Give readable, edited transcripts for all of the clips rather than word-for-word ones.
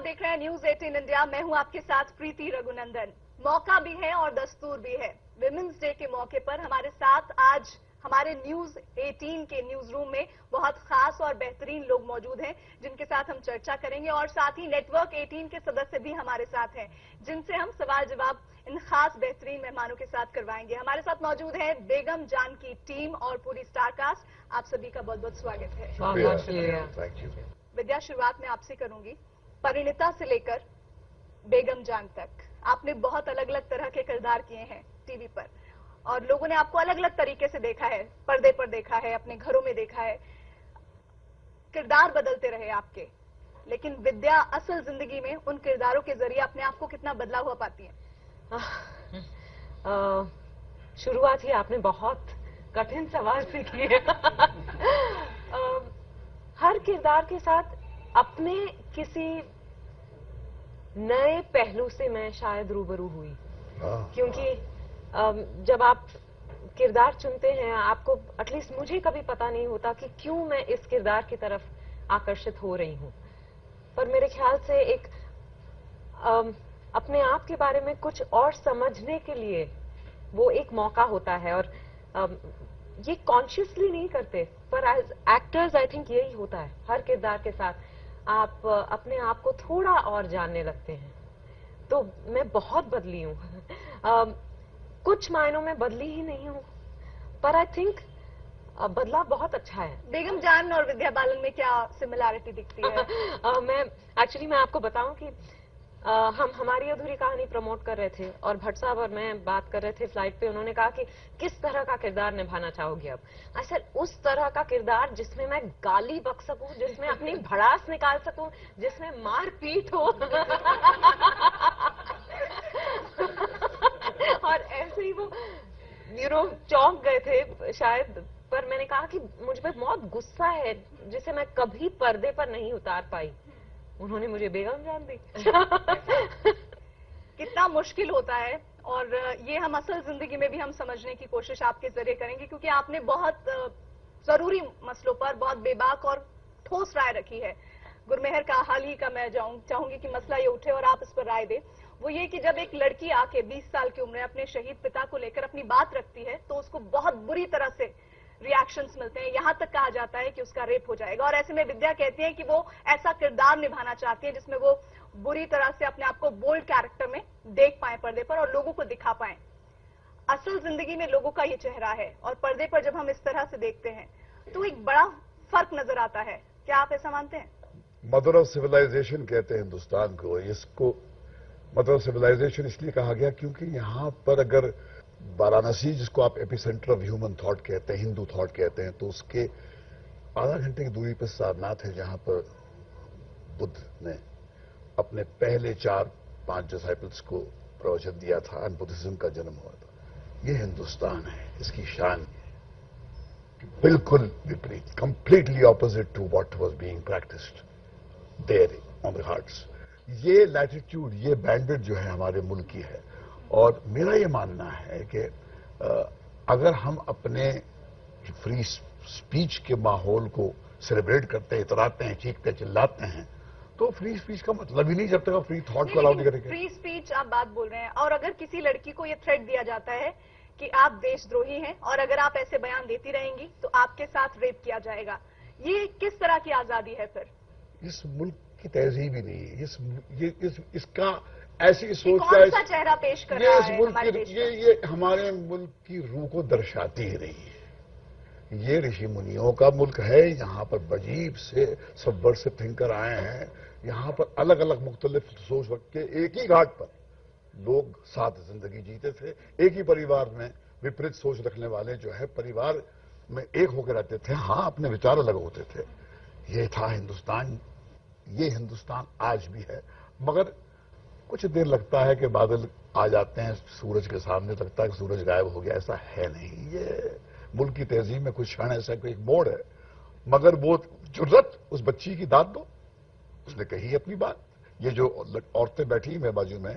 देख रहे हैं न्यूज 18 इंडिया। मैं हूं आपके साथ प्रीति रघुनंदन। मौका भी है और दस्तूर भी है। विमेंस डे के मौके पर हमारे साथ आज हमारे न्यूज 18 के न्यूज रूम में बहुत खास और बेहतरीन लोग मौजूद हैं, जिनके साथ हम चर्चा करेंगे। और साथ ही नेटवर्क 18 के सदस्य भी हमारे साथ हैं, जिनसे हम सवाल जवाब इन खास बेहतरीन मेहमानों के साथ करवाएंगे। हमारे साथ मौजूद है बेगम जान की टीम और पूरी स्टारकास्ट। आप सभी का बहुत बहुत स्वागत है। विद्या, शुरुआत में आपसे करूंगी। परिणीता से लेकर बेगम जान तक आपने बहुत अलग अलग तरह के किरदार किए हैं टीवी पर, और लोगों ने आपको अलग अलग तरीके से देखा है। पर्दे पर देखा है, अपने घरों में देखा है, किरदार बदलते रहे आपके। लेकिन विद्या असल जिंदगी में उन किरदारों के जरिए अपने आप को कितना बदला हुआ पाती है? शुरुआत ही आपने बहुत कठिन सवाल से की है। हर किरदार के साथ अपने किसी नए पहलू से मैं शायद रूबरू हुई, क्योंकि जब आप किरदार चुनते हैं, आपको एटलीस्ट मुझे कभी पता नहीं होता कि क्यों मैं इस किरदार की तरफ आकर्षित हो रही हूं। पर मेरे ख्याल से एक अपने आप के बारे में कुछ और समझने के लिए वो एक मौका होता है। और ये कॉन्शियसली नहीं करते, पर एज एक्टर्स आई थिंक यही होता है। हर किरदार के साथ आप अपने आप को थोड़ा और जानने लगते हैं। तो मैं बहुत बदली हूँ। कुछ मायनों में बदली ही नहीं हूँ, पर आई थिंक बदलाव बहुत अच्छा है। बेगम जान और विद्या बालन में क्या सिमिलैरिटी दिखती है? मैं आपको बताऊं कि हम हमारी अधूरी कहानी प्रमोट कर रहे थे, और भट्ट साहब और मैं बात कर रहे थे फ्लाइट पे। उन्होंने कहा कि किस तरह का किरदार निभाना चाहोगे अब? सर, उस तरह का किरदार जिसमें मैं गाली बक सकूं, जिसमें अपनी भड़ास निकाल सकूं, जिसमें मार पीट हो। और ऐसे ही वो चौंक गए थे शायद। पर मैंने कहा कि मुझ पर बहुत गुस्सा है जिसे मैं कभी पर्दे पर नहीं उतार पाई। उन्होंने मुझे बेगम जान दी। कितना मुश्किल होता है, और ये हम असल जिंदगी में भी हम समझने की कोशिश आपके जरिए करेंगे, क्योंकि आपने बहुत जरूरी मसलों पर बहुत बेबाक और ठोस राय रखी है। गुरमेहर का हाल ही का मैं चाहूंगी कि मसला ये उठे और आप इस पर राय दें। वो ये कि जब एक लड़की आके 20 साल की उम्र में अपने शहीद पिता को लेकर अपनी बात रखती है, तो उसको बहुत बुरी तरह से रिएक्शंस मिलते हैं। यहां तक कहा जाता है कि उसका रेप हो जाएगा। और ऐसे में विद्या कहती है कि वो ऐसा किरदार निभाना चाहती है जिसमें वो बुरी तरह से अपने आप को बोल्ड कैरेक्टर में देख पाए पर्दे पर, और लोगों को दिखा पाए। असल जिंदगी में लोगों का ये चेहरा है, और पर्दे पर जब हम इस तरह से देखते हैं तो एक बड़ा फर्क नजर आता है। क्या आप ऐसा मानते हैं? मदर ऑफ सिविलाइजेशन कहते हैं हिंदुस्तान को। इसको मदर ऑफ सिविलाइजेशन इसलिए कहा गया क्योंकि यहाँ पर अगर वाराणसी, जिसको आप एपिसेंटर ऑफ ह्यूमन थॉट कहते हैं, हिंदू थॉट कहते हैं, तो उसके आधा घंटे की दूरी पर सारनाथ है, जहां पर बुद्ध ने अपने पहले 4-5 डिसाइपल्स को प्रवचन दिया था और बुद्धिज्म का जन्म हुआ था। ये हिंदुस्तान है, इसकी शान बिल्कुल विपरीत, completely opposite to what was being practised there on the hearts. ये लैटिट्यूड, ये बैंडेड जो है हमारे मुल्क की है। और मेरा ये मानना है कि अगर हम अपने फ्री स्पीच के माहौल को सेलिब्रेट करते हैं, इतराते हैं, चीखते चिल्लाते हैं, तो फ्री स्पीच का मतलब ही नहीं जब तक आप फ्री थॉट को अलाउ नहीं करेंगे। फ्री स्पीच आप बात बोल रहे हैं, और अगर किसी लड़की को ये थ्रेट दिया जाता है कि आप देशद्रोही हैं और अगर आप ऐसे बयान देती रहेंगी तो आपके साथ रेप किया जाएगा, ये किस तरह की आजादी है फिर? इस मुल्क की तहजीब ही नहीं है। इसका ऐसी सोच का कौन सा चेहरा पेश कर रहा है हमारे देश में? ये हमारे मुल्क की रूह को दर्शाती ही नहीं है। ये ऋषि मुनियों का मुल्क है। यहाँ पर अजीब से सबवर्सिव थिंकर आए हैं। यहाँ पर अलग अलग मुख्तलिफ सोच रख के एक ही घाट पर लोग साथ जिंदगी जीते थे। एक ही परिवार में विपरीत सोच रखने वाले जो है परिवार में एक होकर रहते थे। हाँ, अपने विचार अलग होते थे। ये था हिंदुस्तान। ये हिंदुस्तान आज भी है। मगर कुछ देर लगता है कि बादल आ जाते हैं सूरज के सामने, लगता है कि सूरज गायब हो गया। ऐसा है नहीं। ये मुल्क की तहजीब में कुछ क्षण ऐसा कोई एक मोड़ है। मगर वो जुर्रत उस बच्ची की दाद दो, उसने कही अपनी बात। ये जो औरतें बैठी मेरे बाजू में,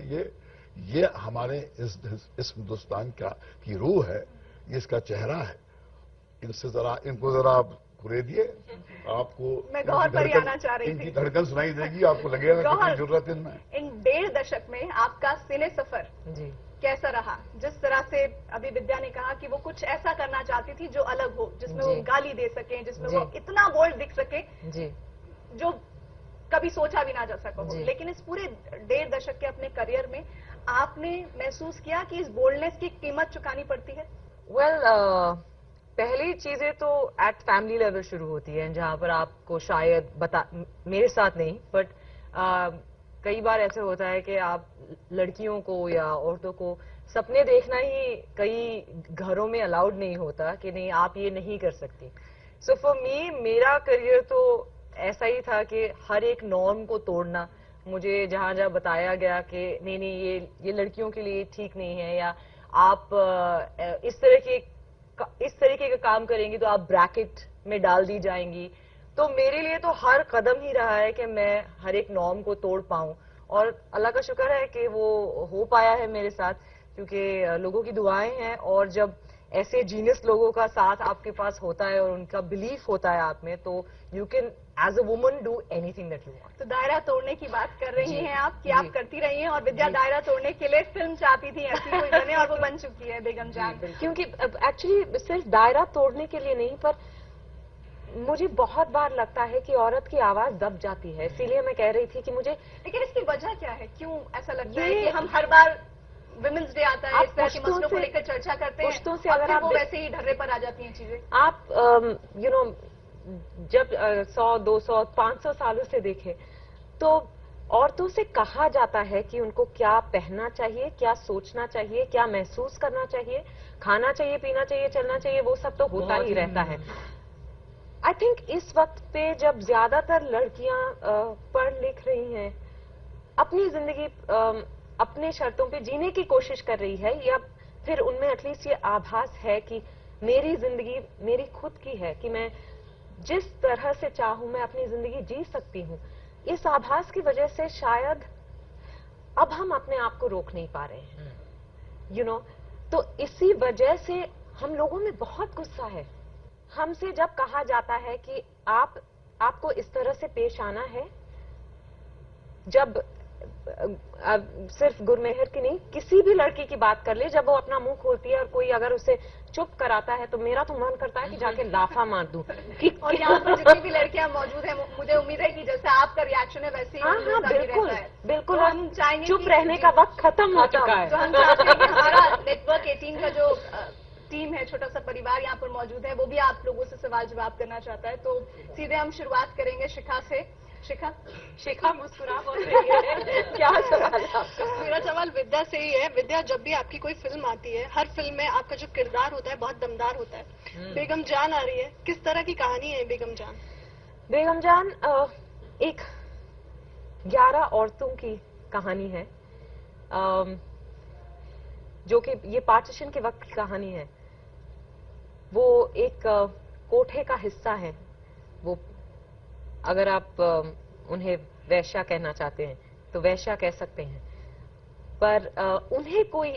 ये हमारे इस हिंदुस्तान की रूह है, ये इसका चेहरा है। इनको जरा कुरेदिए, आपको मैं गौहर पर ही आना चाह रही थी। इनकी धड़कन सुनाई देगी, आपको लगेगा कितनी जरूरत है इनमें। इन 1.5 दशक में आपका सिने सफर जी कैसा रहा? जिस तरह से अभी विद्या ने कहा कि वो कुछ ऐसा करना चाहती थी जो अलग हो, जिसमें वो जी। गाली दे सके, जिसमें जी। वो इतना बोल्ड दिख सके जी जो कभी सोचा भी ना जा सका हो। जी। लेकिन इस पूरे 1.5 दशक के अपने करियर में आपने महसूस किया कि इस बोल्डनेस की कीमत चुकानी पड़ती है? वेल पहली चीजें तो एट फैमिली लेवल शुरू होती है, जहां पर आपको शायद मेरे साथ नहीं, बट कई बार ऐसे होता है कि आप लड़कियों को या औरतों को सपने देखना ही कई घरों में अलाउड नहीं होता कि नहीं आप ये नहीं कर सकती। सो फॉर मी मेरा करियर तो ऐसा ही था कि हर एक नॉर्म को तोड़ना। मुझे जहां जहां बताया गया कि नहीं नहीं ये लड़कियों के लिए ठीक नहीं है, या आप इस तरीके का काम करेंगी तो आप ब्रैकेट में डाल दी जाएंगी। तो मेरे लिए तो हर कदम ही रहा है कि मैं हर एक नॉर्म को तोड़ पाऊं, और अल्लाह का शुक्र है कि वो हो पाया है मेरे साथ, क्योंकि लोगों की दुआएं हैं। और जब ऐसे जीनियस लोगों का साथ आपके पास होता है और उनका बिलीफ होता है आप में, तो you can as a woman do anything that you want. तो दायरा तोड़ने की बात कर रही हैं आप कि आप जी। करती रही हैं, और विद्या जी। दायरा तोड़ने के लिए फिल्म चाहती थी ऐसी कोई बने, और वो बन चुकी है बेगम जान। क्योंकि एक्चुअली सिर्फ दायरा तोड़ने के लिए नहीं, पर मुझे बहुत बार लगता है कि औरत की आवाज दब जाती है। इसीलिए मैं कह रही थी कि मुझे लेकिन इसकी वजह क्या है? क्यों ऐसा लगता है ये- कि हम हर बार विमेंस डे आता है, आप इस तरह के पुश्तों मसलों को से- लेकर चर्चा करते हैं, पुश्तों से और अगर फिर आप वो वैसे ही ढर्रे पर आ जाती हैं चीजें? आप यू नो जब 100, 200, 500 सालों से देखें तो औरतों से कहा जाता है कि उनको क्या पहनना चाहिए, क्या सोचना चाहिए, क्या महसूस करना चाहिए, खाना चाहिए, पीना चाहिए, चलना चाहिए, वो सब तो होता ही रहता है। आई थिंक इस वक्त पे जब ज्यादातर लड़कियां पढ़ लिख रही हैं, अपनी जिंदगी अपने शर्तों पे जीने की कोशिश कर रही है, या फिर उनमें एटलीस्ट ये आभास है कि मेरी जिंदगी मेरी खुद की है, कि मैं जिस तरह से चाहूं मैं अपनी जिंदगी जी सकती हूं, इस आभास की वजह से शायद अब हम अपने आप को रोक नहीं पा रहे हैं, यू नो। तो इसी वजह से हम लोगों में बहुत गुस्सा है। हमसे जब कहा जाता है कि आपको इस तरह से पेश आना है, जब सिर्फ गुरमेहर की नहीं, किसी भी लड़की की बात कर ले, जब वो अपना मुंह खोलती है और कोई अगर उसे चुप कराता है, तो मेरा तो मन करता है कि जाके लाफा मार दूं। और यहाँ पर जितनी भी लड़कियां मौजूद हैं, मुझे उम्मीद है कि जैसा आपका रिएक्शन है वैसे ही हाँ उनका हाँ भी बिल्कुल रहता है। बिल्कुल। तो हम चाहेंगे चुप कि- रहने का वक्त खत्म हो चुका है। तो हम चाहते हैं कि हमारा नेटवर्क 18 का जो टीम है, छोटा सा परिवार यहाँ पर मौजूद है, वो भी आप लोगों से सवाल जवाब करना चाहता है। तो सीधे हम शुरुआत करेंगे शिखा से। शिखा मुस्कुरा बोल रही है। क्या सवाल है आपका? मेरा सवाल विद्या से ही है। विद्या, जब भी आपकी कोई फिल्म आती है, हर फिल्म में आपका जो किरदार होता है बहुत दमदार होता है। बेगम जान आ रही है, किस तरह की कहानी है बेगम जान? बेगम जान एक 11 औरतों की कहानी है, जो कि ये पार्टीशन के वक्त की कहानी है। वो एक कोठे का हिस्सा है। वो अगर आप उन्हें वैश्या कहना चाहते हैं तो वैश्या कह सकते हैं, पर उन्हें कोई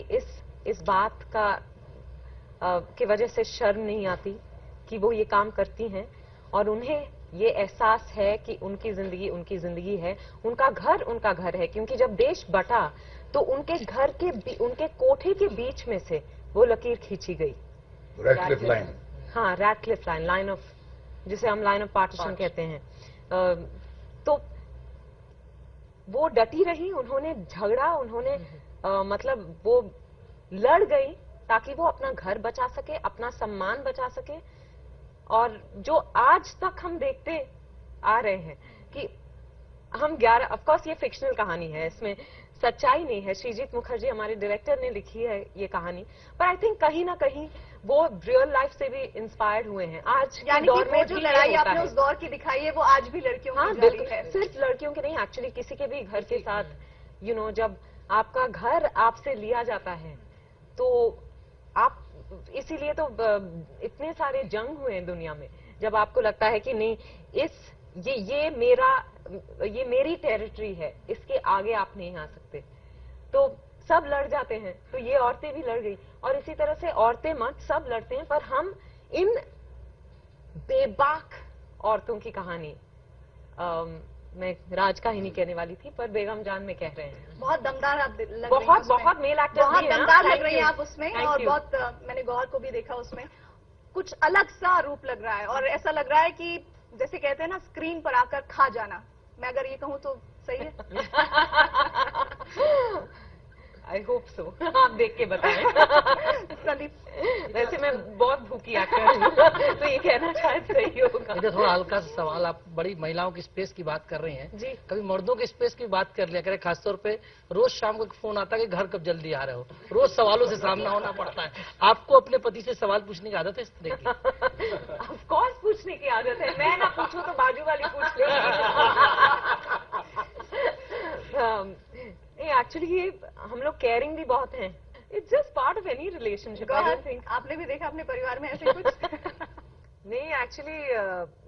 इस बात का की वजह से शर्म नहीं आती कि वो ये काम करती हैं, और उन्हें ये एहसास है कि उनकी जिंदगी है, उनका घर है। क्योंकि जब देश बटा तो उनके कोठे के बीच में से वो लकीर खींची गई। Radcliffe line. हाँ, रैटक्लिफ लाइन, लाइन ऑफ, जिसे हम लाइन ऑफ पार्टीशन कहते हैं। तो वो डटी रही, उन्होंने झगड़ा, उन्होंने मतलब वो लड़ गई ताकि वो अपना घर बचा सके, अपना सम्मान बचा सके। और जो आज तक हम देखते आ रहे हैं कि हम 11, ऑफ कोर्स ये फिक्शनल कहानी है, इसमें सच्चाई नहीं है। श्रीजीत मुखर्जी हमारे डायरेक्टर ने लिखी है ये कहानी, पर आई थिंक कहीं ना कहीं वो रियल लाइफ से भी इंस्पायर्ड हुए हैं। आज के यानी दौर कि में वो जो भी लड़ाई ये होता आपने है। उस दौर की दिखाई है, वो आज भी लड़कियों हाँ की जारी बिल्कुल, है। सिर्फ लड़कियों के नहीं, एक्चुअली किसी के भी घर के साथ, यू नो, जब आपका घर आपसे लिया जाता है तो आप, इसीलिए तो इतने सारे जंग हुए हैं दुनिया में, जब आपको लगता है कि नहीं, ये मेरी टेरिटरी है, इसके आगे आप नहीं आ सकते, तो सब लड़ जाते हैं। तो ये औरतें भी लड़ गई, और इसी तरह से औरतें मत सब लड़ते हैं, पर हम इन बेबाक औरतों की कहानी, मैं राज का ही नहीं कहने वाली थी पर बेगम जान में कह रहे हैं। बहुत दमदार आप लग रही हैं बहुत उसमें। बहुत मेल एक्टर्स बहुत भी हैं। दमदार लग Thank रही हैं you. आप उसमें, Thank और you. बहुत मैंने गौर को भी देखा उसमें, कुछ अलग सा रूप लग रहा है और ऐसा लग रहा है कि जैसे कहते हैं ना स्क्रीन पर आकर खा जाना, मैं अगर ये कहूँ तो सही है? I hope so. आप देख के बताएं। संदीप, वैसे मैं बहुत भूखी एक्टर हूँ तो ये कहना शायद सही होगा। मुझे थोड़ा हल्का सा सवाल, आप बड़ी महिलाओं की स्पेस की बात कर रही हैं जी। कभी मर्दों की स्पेस की बात कर लिया करें, खासतौर पे रोज शाम को एक फोन आता है कि घर कब जल्दी आ रहे हो, रोज सवालों से सामना होना पड़ता है। आपको अपने पति से सवाल पूछने की आदत है इस तरह की? ऑफ कोर्स पूछने की आदत है, मैं ना पूछूं तो बाजू वाली पूछ लेगी। एक्चुअली ये हम लोग केयरिंग भी बहुत हैं। It's just part of any relationship. I don't think आपने भी देखा अपने परिवार में ऐसे कुछ? नहीं, एक्चुअली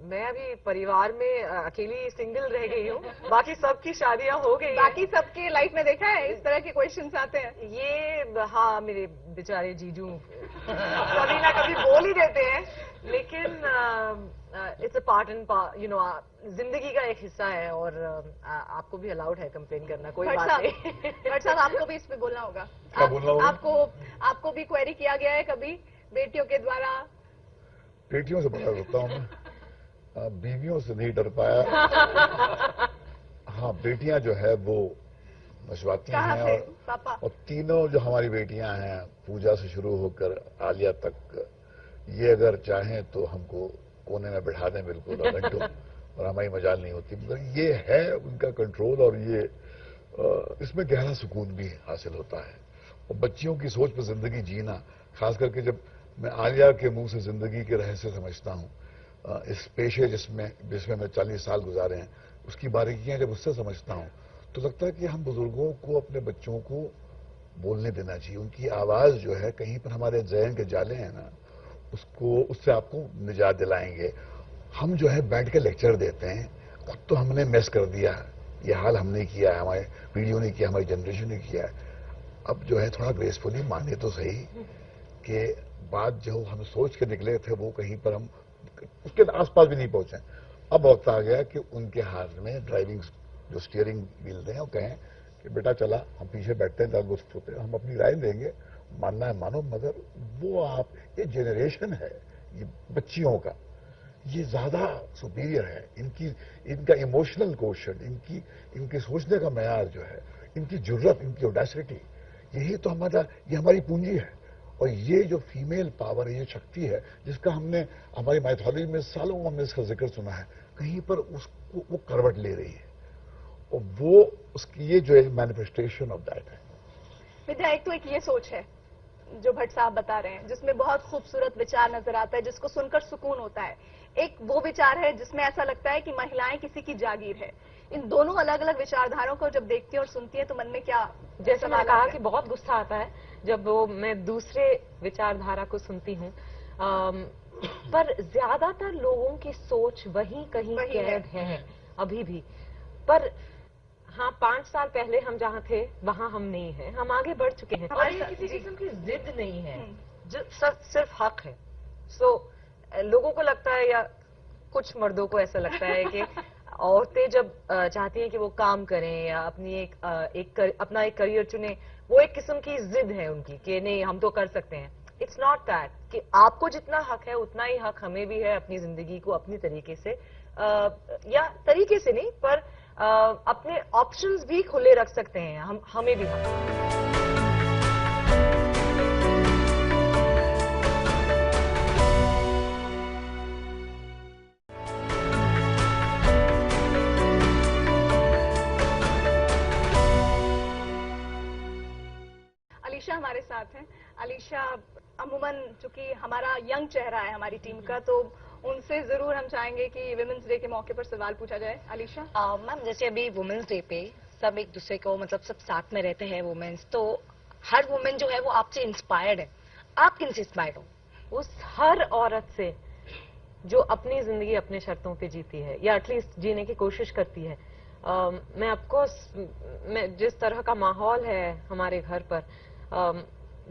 मैं अभी परिवार में अकेली सिंगल रह गई हूँ, बाकी सबकी शादियां हो गई हैं। बाकी सबके लाइफ में देखा है इस तरह के क्वेश्चंस आते हैं? ये हाँ, मेरे बेचारे जीजू कभी ना कभी बोल ही देते हैं, लेकिन it's a part and you know, जिंदगी का एक हिस्सा है और आपको भी अलाउड है कंप्लेन करना, कोई भट्ट बात साहब, नहीं। भट्ट साहब आपको भी इस पे बोलना होगा। क्या बोलना होगा? आपको भी क्वेरी किया गया है कभी बेटियों के द्वारा? बेटियों से बड़ा डरता हूं मैं, बीवियों से नहीं डर पाया। हाँ, बेटियां जो है वो मशवाती कहाँ हैं, से पापा? और तीनों जो हमारी बेटियां हैं, पूजा से शुरू होकर आलिया तक, ये अगर चाहें तो हमको कोने में बैठा दें बिल्कुल घंटों, और हमारी मजाल नहीं होती, मगर ये है उनका कंट्रोल, और ये इसमें गहरा सुकून भी हासिल होता है। और बच्चियों की सोच पर जिंदगी जीना, खास करके जब मैं आलिया के मुंह से जिंदगी के रहस्य समझता हूँ, इस पेशे जिसमें मैं 40 साल गुजारे हैं, उसकी बारीकियां जब उससे समझता हूँ, तो लगता है कि हम बुजुर्गों को अपने बच्चों को बोलने देना चाहिए। उनकी आवाज जो है, कहीं पर हमारे जहन के जाले हैं ना, उससे आपको निजात दिलाएंगे। हम जो है बैठ के लेक्चर देते हैं, खुद तो हमने मिस कर दिया, ये हाल हमने किया है, हमारे पीढ़ियों ने किया, हमारी जनरेशन ने किया है। अब जो है थोड़ा ग्रेसफुली माने तो सही कि बात जो हम सोच के निकले थे वो कहीं पर हम उसके आसपास भी नहीं पहुंचे। अब वक्त आ गया कि उनके हाथ में ड्राइविंग जो स्टीयरिंग व्हील दें और कहें कि बेटा चला, हम पीछे बैठते हैं, लुत्फ होते हैं, हम अपनी राय देंगे, मानना है मानो, मगर वो आप ये जनरेशन है ये बच्चियों का, ये ज्यादा सुपीरियर है। इनका इमोशनल क्वेश्चन, इनके सोचने का मयार जो है, इनकी जुर्रत, इनकी ऑडेसिटी, यही तो ये हमारी पूंजी है। और ये जो फीमेल पावर है, ये शक्ति है, जिसका हमने हमारी माइथोलॉजी में सालों हमने इसका जिक्र सुना है, कहीं पर उसको वो करवट ले रही है, और वो उसकी ये जो है मैनिफेस्टेशन ऑफ दैट है। विद्या, एक तो ये सोच है जो भट्ट साहब बता रहे हैं, जिसमें बहुत खूबसूरत विचार नजर आता है, जिसको सुनकर सुकून होता है। एक वो विचार है जिसमें ऐसा लगता है कि महिलाएं किसी की जागीर है। इन दोनों अलग अलग विचारधाराओं को जब देखती है और सुनती है तो मन में क्या, जैसे मैंने कहा कि बहुत गुस्सा आता है जब वो मैं दूसरे विचारधारा को सुनती हूँ, पर ज्यादातर लोगों की सोच वही कहीं कैद है अभी भी। पर हाँ, 5 साल पहले हम जहाँ थे वहाँ हम नहीं है, हम आगे बढ़ चुके हैं। और ये किसी किस्म की जिद नहीं है, जो सिर्फ हक है। लोगों को लगता है, या कुछ मर्दों को ऐसा लगता है कि औरतें जब चाहती हैं कि वो काम करें या अपना एक करियर चुने, वो एक किस्म की जिद है उनकी कि नहीं हम तो कर सकते हैं। इट्स नॉट दैट, कि आपको जितना हक है उतना ही हक हमें भी है अपनी जिंदगी को अपनी तरीके से, या तरीके से नहीं पर अपने ऑप्शंस भी खुले रख सकते हैं, हमें भी हक। अलीशा हमारे साथ हैं। अलीशा, अमूमन चूंकि हमारा यंग चेहरा है हमारी टीम का, तो उनसे जरूर हम चाहेंगे कि वुमेन्स डे के मौके पर सवाल पूछा जाए। अलीशा मैम, जैसे अभी वुमेन्स डे पे सब एक दूसरे को मतलब सब साथ में रहते हैं वुमेन्स, तो हर वुमेन जो है वो आपसे इंस्पायर्ड है। आप किन से इंस्पायर्ड हो? उस हर औरत से जो अपनी जिंदगी अपने शर्तों पे जीती है या एटलीस्ट जीने की कोशिश करती है। मैं मैं जिस तरह का माहौल है हमारे घर पर,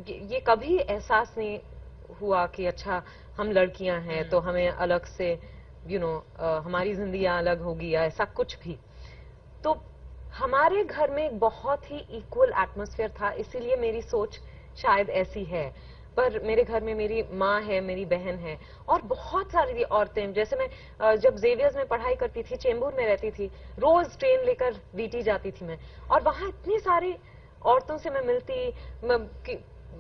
ये कभी एहसास नहीं हुआ कि अच्छा हम लड़कियां हैं तो हमें अलग से हमारी जिंदगियां अलग होगी या ऐसा कुछ भी। तो हमारे घर में एक बहुत ही इक्वल एटमॉस्फेयर था, इसीलिए मेरी सोच शायद ऐसी है। पर मेरे घर में मेरी माँ है, मेरी बहन है और बहुत सारी औरतें, जैसे मैं जब जेवियर्स में पढ़ाई करती थी, चेंबूर में रहती थी, रोज ट्रेन लेकर वीटी जाती थी मैं, और वहां इतनी सारी औरतों से मैं मिलती,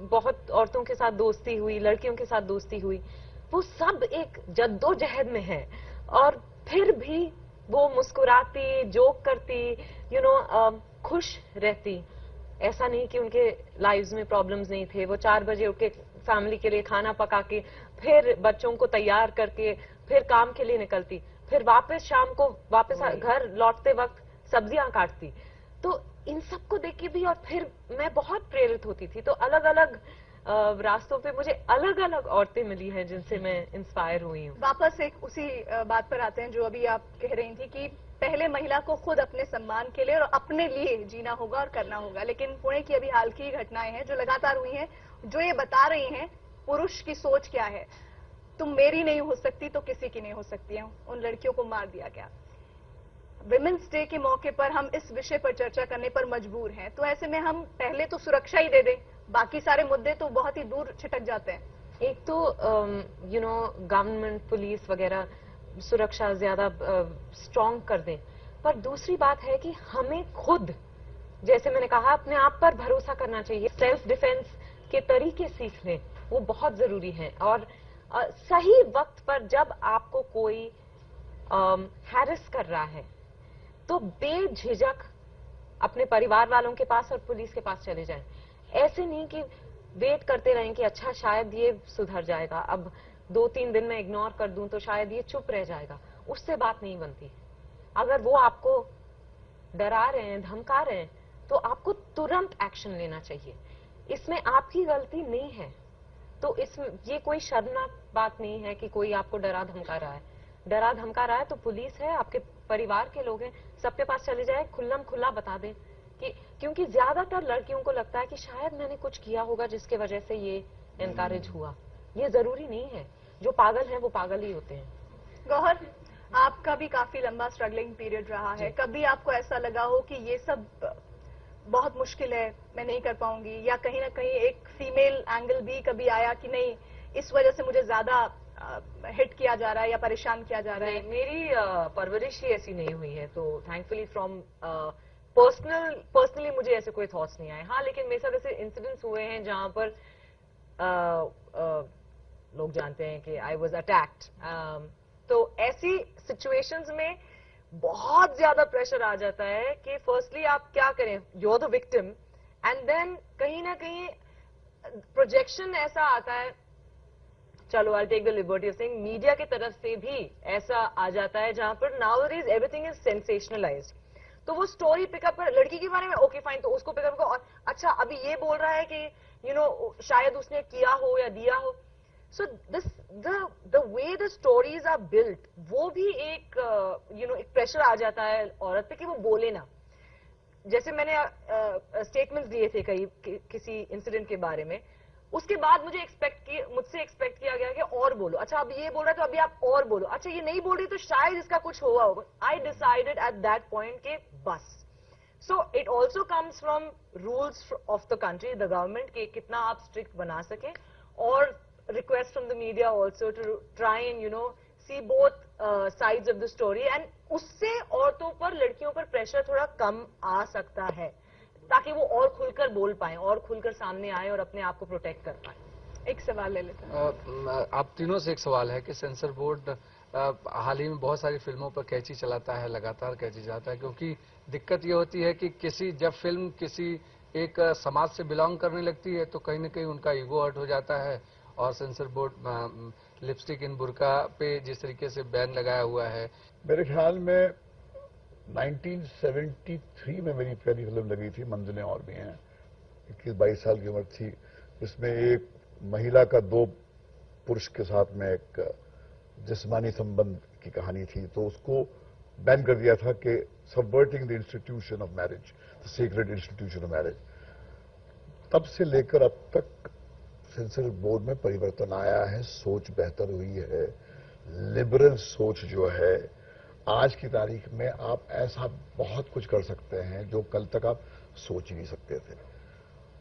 बहुत औरतों के साथ दोस्ती हुई, लड़कियों के साथ दोस्ती हुई। वो सब एक जद्दोजहद में है और फिर भी वो मुस्कुराती, जोक करती, खुश रहती। ऐसा नहीं कि उनके लाइव्स में प्रॉब्लम्स नहीं थे। वो 4 बजे उठ के फैमिली के लिए खाना पका के, फिर बच्चों को तैयार करके, फिर काम के लिए निकलती, फिर वापस शाम को वापस घर लौटते वक्त सब्जियां काटती। तो इन सबको देख के भी और फिर मैं बहुत प्रेरित होती थी। तो अलग अलग रास्तों पे मुझे अलग अलग औरतें मिली हैं जिनसे मैं इंस्पायर हुई हूँ। वापस एक उसी बात पर आते हैं जो अभी आप कह रही थी कि पहले महिला को खुद अपने सम्मान के लिए और अपने लिए जीना होगा और करना होगा। लेकिन पुणे की अभी हाल की घटनाएं हैं जो लगातार हुई हैं, जो ये बता रही हैं पुरुष की सोच क्या है। तुम मेरी नहीं हो सकती तो किसी की नहीं हो सकती है। उन लड़कियों को मार दिया गया। विमेंस डे के मौके पर हम इस विषय पर चर्चा करने पर मजबूर हैं। तो ऐसे में हम पहले तो सुरक्षा ही दे दें, बाकी सारे मुद्दे तो बहुत ही दूर छिटक जाते हैं। एक तो गवर्नमेंट, पुलिस वगैरह सुरक्षा ज्यादा स्ट्रांग कर दें, पर दूसरी बात है कि हमें खुद, जैसे मैंने कहा, अपने आप पर भरोसा करना चाहिए। सेल्फ डिफेंस के तरीके सीख लें, वो बहुत जरूरी है। और सही वक्त पर जब आपको कोई हैरेस कर रहा है तो बेझिझक अपने परिवार वालों के पास और पुलिस के पास चले जाएं। ऐसे नहीं कि वेट करते रहें कि अच्छा शायद ये सुधर जाएगा, अब 2-3 दिन में इग्नोर कर दूं तो शायद ये चुप रह जाएगा। उससे बात नहीं बनती। अगर वो आपको डरा रहे हैं, धमका रहे हैं, तो आपको तुरंत एक्शन लेना चाहिए। इसमें आपकी गलती नहीं है। तो इसमें ये कोई शर्मनाक बात नहीं है कि कोई आपको डरा धमका रहा है। डरा धमका रहा है तो पुलिस है, आपके परिवार के लोग हैं, सबके पास चले जाए, खुल्लम खुल्ला बता दें कि, क्योंकि ज्यादातर लड़कियों को लगता है कि शायद मैंने कुछ किया होगा जिसके वजह से ये एनकरेज हुआ। ये जरूरी नहीं है। जो पागल है वो पागल ही होते हैं। गौहर, आपका भी काफी लंबा स्ट्रगलिंग पीरियड रहा है। कभी आपको ऐसा लगा हो कि ये सब बहुत मुश्किल है, मैं नहीं कर पाऊंगी, या कहीं ना कहीं एक फीमेल एंगल भी कभी आया कि नहीं इस वजह से मुझे ज्यादा हिट किया जा रहा है या परेशान किया जा रहा है? मेरी परवरिश ही ऐसी नहीं हुई है, तो थैंकफुली फ्रॉम पर्सनली मुझे ऐसे कोई थॉट्स नहीं आए। हाँ, लेकिन मेरे साथ ऐसे इंसिडेंट्स हुए हैं जहां पर लोग जानते हैं कि आई वॉज अटैक्ड। तो ऐसी सिचुएशंस में बहुत ज्यादा प्रेशर आ जाता है कि फर्स्टली आप क्या करें, you are the victim, and then कहीं ना कहीं प्रोजेक्शन ऐसा आता है, चलो I take the liberty of saying, media की तरफ से भी ऐसा आ जाता है जहां पर नाउअडेज एवरीथिंग इज सेंसेशनलाइज्ड। तो वो स्टोरी पिकअप कर, लड़की के बारे में ओके फाइन, तो उसको पिकअप करो, और अच्छा अभी ये बोल रहा है कि शायद उसने किया हो या दिया हो। So this the way the stories are built, वो भी एक एक प्रेशर आ जाता है औरत पे कि वो बोले ना। जैसे मैंने स्टेटमेंट्स दिए थे कई किसी इंसिडेंट के बारे में, उसके बाद मुझसे एक्सपेक्ट किया गया कि और बोलो, अच्छा अब ये बोल रहा है तो अभी आप और बोलो, अच्छा ये नहीं बोल रही तो शायद इसका कुछ हुआ होगा। I decided at that point के बस। So it also comes from rules of the country, the government, के कितना आप स्ट्रिक्ट बना सके, और request from the media also to try and see both sides of the story, and उससे औरतों पर, लड़कियों पर प्रेशर थोड़ा कम आ सकता है ताकि वो और खुलकर बोल पाए, और खुलकर सामने आए और अपने आप को प्रोटेक्ट कर पाए। एक सवाल ले लेते हैं। आप तीनों से एक सवाल है कि सेंसर बोर्ड हाल ही में बहुत सारी फिल्मों पर कैंची चलाता है, लगातार कैंची चलाता है, क्योंकि दिक्कत ये होती है कि जब फिल्म किसी एक समाज से बिलोंग करने लगती है तो कहीं ना कहीं उनका ईगो हर्ट हो जाता है। और सेंसर बोर्ड लिपस्टिक इन बुर्का पे जिस तरीके से बैन लगाया हुआ है, मेरे ख्याल में 1973 में मेरी पहली फिल्म लगी थी, मंजिलें और भी हैं, 21-22 साल की उम्र थी। इसमें एक महिला का 2 पुरुष के साथ में एक जिस्मानी संबंध की कहानी थी, तो उसको बैन कर दिया था कि subverting the institution of marriage, the secret institution of marriage. तब से लेकर अब तक सेंसर बोर्ड में परिवर्तन आया है, सोच बेहतर हुई है, लिबरल सोच जो है, आज की तारीख में आप ऐसा बहुत कुछ कर सकते हैं जो कल तक आप सोच ही नहीं सकते थे।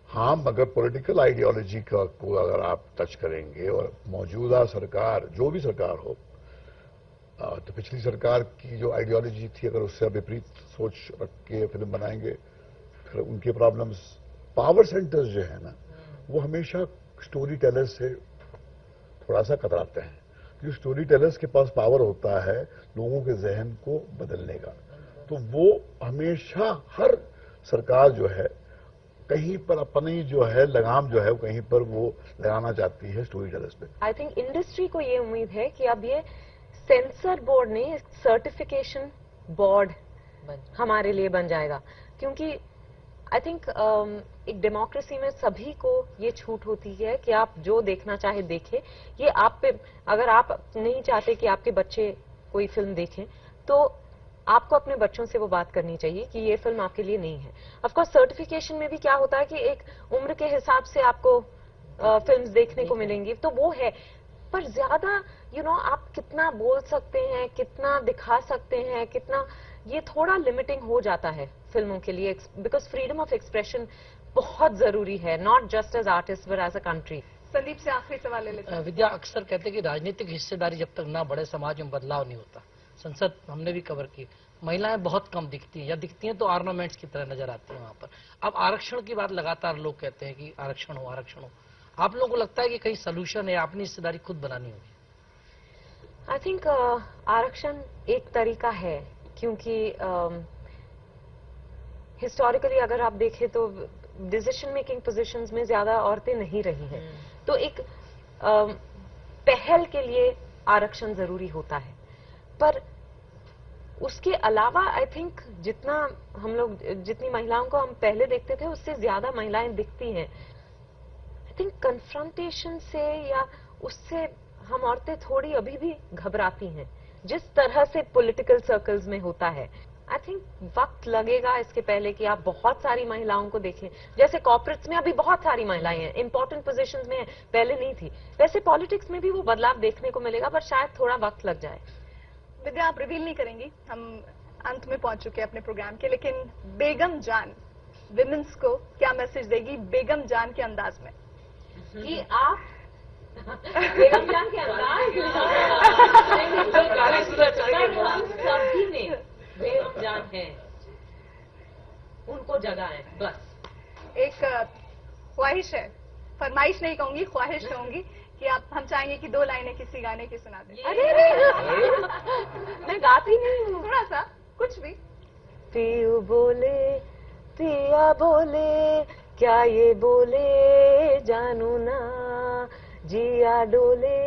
हाँ, मगर पॉलिटिकल आइडियोलॉजी को अगर आप टच करेंगे और मौजूदा सरकार, जो भी सरकार हो, तो पिछली सरकार की जो आइडियोलॉजी थी, अगर उससे विपरीत सोच रख के फिल्म बनाएंगे, फिर उनके प्रॉब्लम्स, पावर सेंटर्स जो है ना, वो हमेशा स्टोरी टेलर्स से थोड़ा सा कतराते हैं, क्योंकि स्टोरी टेलर्स के पास पावर होता है लोगों के जहन को बदलने का। तो वो हमेशा, हर सरकार जो है कहीं पर अपनी जो है लगाम जो है वो कहीं पर वो लगाना चाहती है स्टोरी टेलर्स पे। आई थिंक इंडस्ट्री को ये उम्मीद है कि अब ये सेंसर बोर्ड नहीं, सर्टिफिकेशन बोर्ड हमारे लिए बन जाएगा, क्योंकि आई थिंक एक डेमोक्रेसी में सभी को ये छूट होती है कि आप जो देखना चाहे देखें। ये आप पे, अगर आप नहीं चाहते कि आपके बच्चे कोई फिल्म देखें, तो आपको अपने बच्चों से वो बात करनी चाहिए कि ये फिल्म आपके लिए नहीं है। ऑफ कोर्स सर्टिफिकेशन में भी क्या होता है कि एक उम्र के हिसाब से आपको फिल्म्स देखने को मिलेंगी, तो वो है। पर ज्यादा आप कितना बोल सकते हैं, कितना दिखा सकते हैं, कितना, ये थोड़ा लिमिटिंग हो जाता है फिल्मों के लिए, बिकॉज फ्रीडम ऑफ एक्सप्रेशन बहुत जरूरी है, not just as artist but as a country. Sandeep से आखिरी सवाल ले लेते हैं। विद्या, अक्सर कहते हैं कि राजनीतिक हिस्सेदारी जब तक ना बढ़े समाज में बदलाव नहीं होता। संसद हमने भी कवर की, महिलाएं बहुत कम दिखती हैं, या दिखती हैं तो ऑर्नामेंट्स की तरह नजर आती हैं वहां पर। अब आरक्षण की बात लगातार लोग कहते हैं कि आरक्षण हो, आरक्षण हो। आप लोगों को लगता है कि कहीं सोल्यूशन है, अपनी हिस्सेदारी खुद बनानी होगी? आई थिंक आरक्षण एक तरीका है, क्योंकि हिस्टोरिकली अगर आप देखें तो डिसीजन मेकिंग पोजीशंस में ज्यादा औरतें नहीं रही हैं, तो एक पहल के लिए आरक्षण जरूरी होता है। पर उसके अलावा आई थिंक जितना हम लोग, जितनी महिलाओं को हम पहले देखते थे उससे ज्यादा महिलाएं दिखती हैं। आई थिंक कन्फ्रंटेशन से या उससे हम औरतें थोड़ी अभी भी घबराती हैं, जिस तरह से पॉलिटिकल सर्कल्स में होता है। आई थिंक वक्त लगेगा इसके पहले कि आप बहुत सारी महिलाओं को देखें। जैसे कॉर्पोरेट्स में अभी बहुत सारी महिलाएं हैं, इंपॉर्टेंट पोजीशंस में हैं, पहले नहीं थी। वैसे पॉलिटिक्स में भी वो बदलाव देखने को मिलेगा, पर शायद थोड़ा वक्त लग जाए। विद्या, आप रिवील नहीं करेंगी, हम अंत में पहुंच चुके हैं अपने प्रोग्राम के, लेकिन बेगम जान विमेंस को क्या मैसेज देगी बेगम जान के अंदाज में? कि आप बेगम जान के अंदाज सभी में बेगम जान है, उनको जगाएं बस। एक ख्वाहिश है, फरमाइश नहीं कहूंगी, ख्वाहिश कहूंगी कि आप, हम चाहेंगे कि 2 लाइनें किसी गाने की सुना दें। अरे मैं गाती नहीं हूँ। थोड़ा सा, कुछ भी। पियू बोले, पिया बोले, क्या ये बोले जानू ना, जिया डोले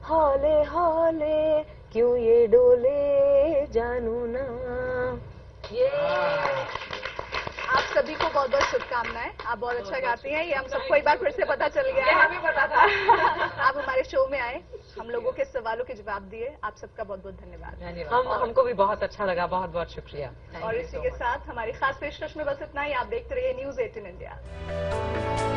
हौले हौले, क्यों ये डोले जानू ना। ये आप सभी को बहुत बहुत शुभकामनाएं, आप बहुत अच्छा गाती हैं, ये हम सबको एक बार फिर से पता चल गया है। हमें पता था। आप हमारे शो में आए, हम लोगों के सवालों के जवाब दिए, आप सबका बहुत बहुत धन्यवाद। हमको भी बहुत अच्छा लगा, बहुत बहुत शुक्रिया। और इसी के साथ हमारी खास पेशकश में बस इतना ही। आप देखते रहिए न्यूज़ 18 इंडिया।